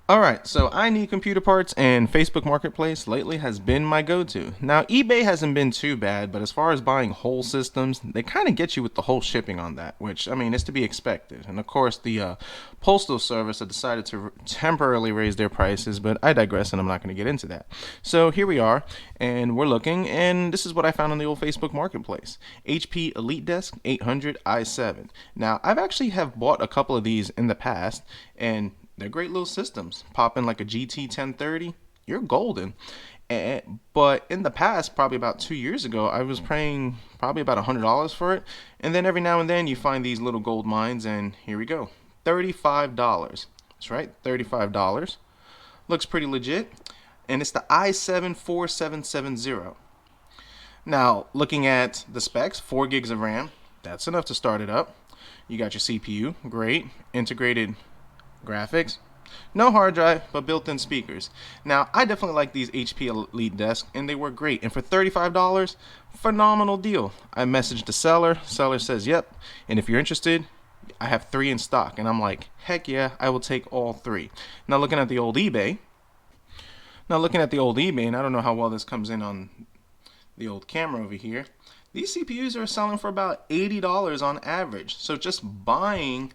Alright, so I need computer parts, and Facebook Marketplace lately has been my go-to. Now, eBay hasn't been too bad, but as far as buying whole systems, they kind of get you with the whole shipping on that, which, I mean, is to be expected. And of course, the Postal Service have decided to temporarily raise their prices, but I digress and I'm not going to get into that. So here we are, and we're looking, and this is what I found on the old Facebook Marketplace. HP EliteDesk 800 i7. Now, I've actually have bought a couple of these in the past, and they're great little systems. Pop in like a GT 1030, you're golden. But in the past, probably about 2 years ago, I was paying probably about $100 for it. And then every now and then you find these little gold mines, and here we go, $35. That's right, $35. Looks pretty legit. And it's the i7 4770. Now, looking at the specs, 4 gigs of RAM, that's enough to start it up. You got your CPU, great. Integrated graphics, no hard drive, but built-in speakers. Now, I definitely like these HP EliteDesk, and they work great. And for $35, phenomenal deal. I messaged the seller. Seller says, yep. And if you're interested, I have 3 in stock. And I'm like, heck yeah, I will take all 3. Now, looking at the old eBay. And I don't know how well this comes in on the old camera over here. These CPUs are selling for about $80 on average. So just selling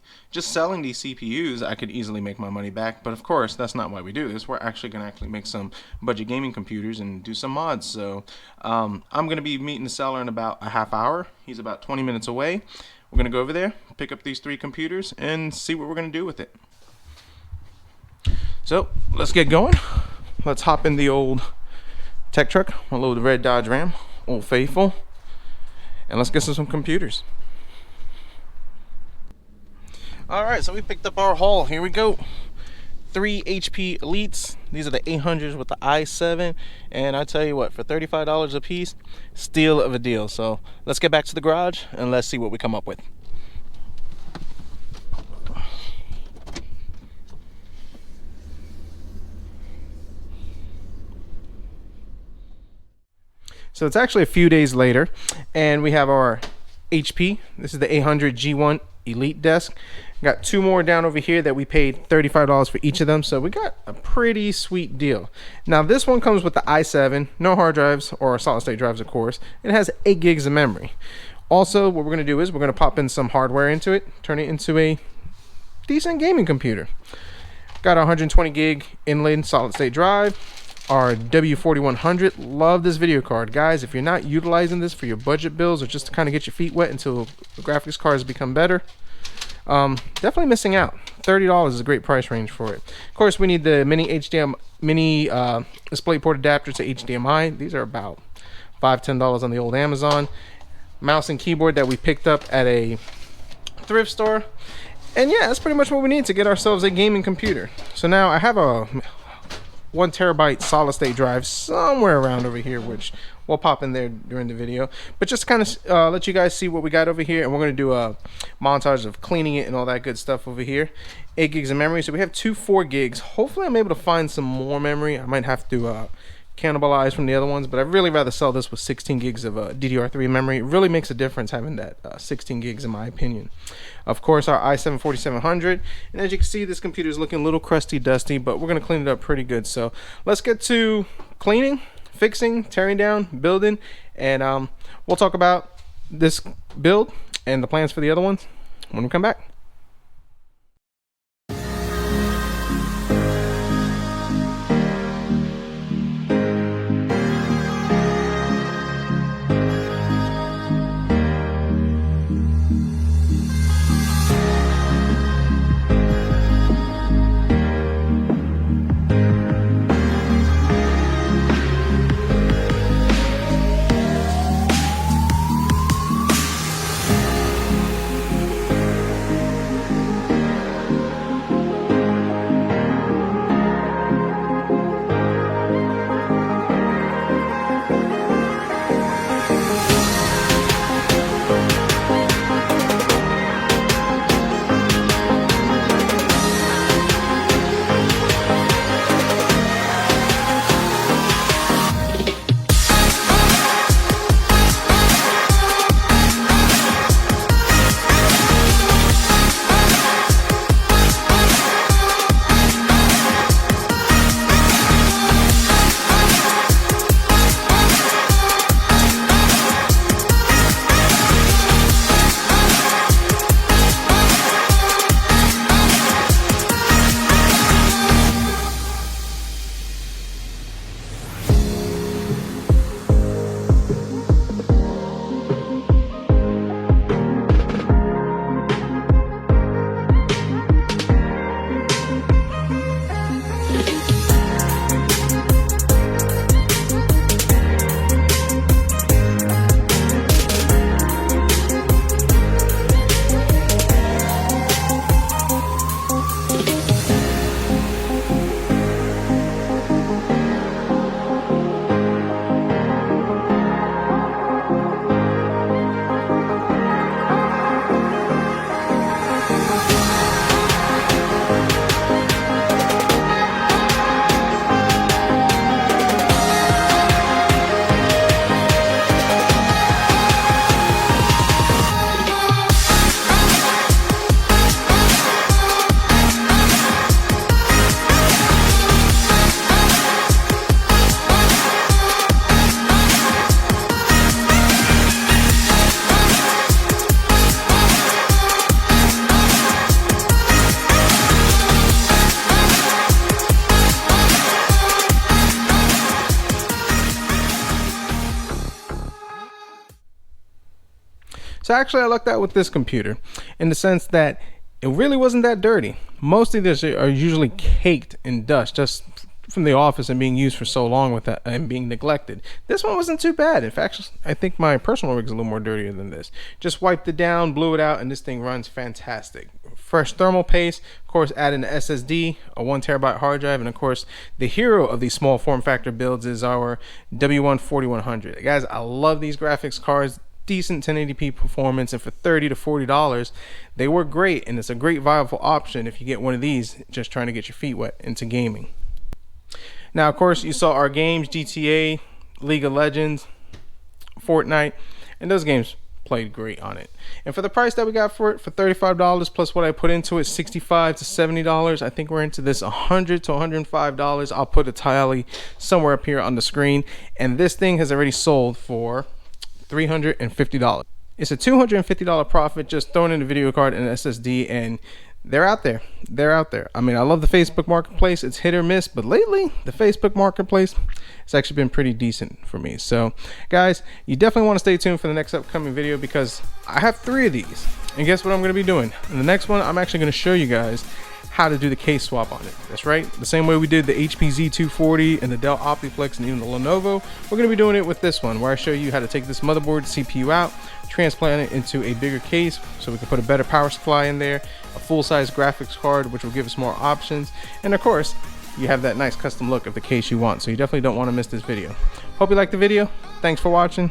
these CPUs, I could easily make my money back. But of course, that's not why we do this. We're actually going to make some budget gaming computers and do some mods. So I'm going to be meeting the seller in about a half hour. He's about 20 minutes away. We're going to go over there, pick up these 3 computers, and see what we're going to do with it. So let's get going. Let's hop in the old tech truck. We'll load the red Dodge Ram, Old Faithful. And let's get some computers. Alright, so we picked up our haul. Here we go. 3 HP Elites. These are the 800s with the i7. And I tell you what, for $35 a piece, steal of a deal. So let's get back to the garage and let's see what we come up with. So it's actually a few days later, and we have our HP. This is the 800 G1 EliteDesk. Got 2 more down over here that we paid $35 for each of them, so we got a pretty sweet deal. Now this one comes with the i7, no hard drives or solid state drives, of course. It has 8 gigs of memory. Also, what we're going to do is we're going to pop in some hardware into it, turn it into a decent gaming computer. Got a 120 gig inline solid state drive. Our W4100. Love this video card, guys. If you're not utilizing this for your budget bills or just to kind of get your feet wet until the graphics cards become better, definitely missing out. $30 is a great price range for it. Of course, we need the mini DisplayPort adapter to HDMI. These are about $5–10 on the old Amazon. Mouse and keyboard that we picked up at a thrift store. And yeah, that's pretty much what we need to get ourselves a gaming computer. So now I have a 1 terabyte solid state drive somewhere around over here, which we'll pop in there during the video, but just kind of let you guys see what we got over here. And we're going to do a montage of cleaning it and all that good stuff over here. 8 gigs of memory, so we have 2 4 gigs. Hopefully I'm able to find some more memory. I might have to cannibalize from the other ones, but I'd really rather sell this with 16 gigs of DDR3 memory. It really makes a difference having that 16 gigs in my opinion. Of course, our i7 4700, and as you can see, this computer is looking a little crusty dusty, but we're going to clean it up pretty good. So let's get to cleaning, fixing, tearing down, building, and we'll talk about this build and the plans for the other ones when we come back. So actually I lucked out with this computer in the sense that it really wasn't that dirty. Most of these are usually caked in dust just from the office and being used for so long with that and being neglected. This one wasn't too bad. In fact, I think my personal rig is a little more dirtier than this. Just wiped it down, blew it out, and this thing runs fantastic. Fresh thermal paste, of course, add an SSD, a 1TB hard drive, and of course, the hero of these small form factor builds is our W1 4100. Guys, I love these graphics cards. Decent 1080p performance, and for $30 to $40 they work great, and it's a great viable option if you get one of these just trying to get your feet wet into gaming. Now of course you saw our games, GTA, League of Legends, Fortnite, and those games played great on it. And for the price that we got for it, for $35 plus what I put into it, $65 to $70, I think we're into this $100 to $105. I'll put a tally somewhere up here on the screen, and this thing has already sold for $350. It's a $250 profit just throwing in a video card and an SSD, and they're out there. They're out there. I mean, I love the Facebook Marketplace. It's hit or miss, but lately the Facebook Marketplace has actually been pretty decent for me. So guys, you definitely want to stay tuned for the next upcoming video, because I have 3 of these, and guess what I'm going to be doing in the next one? I'm actually going to show you guys how to do the case swap on it. That's right, the same way we did the HP Z240 and the Dell Optiplex and even the Lenovo, we're going to be doing it with this one, where I show you how to take this motherboard CPU out, transplant it into a bigger case so we can put a better power supply in there, a full-size graphics card which will give us more options, and of course you have that nice custom look of the case you want. So you definitely don't want to miss this video. Hope you liked the video. Thanks for watching,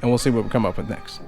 and we'll see what we come up with next.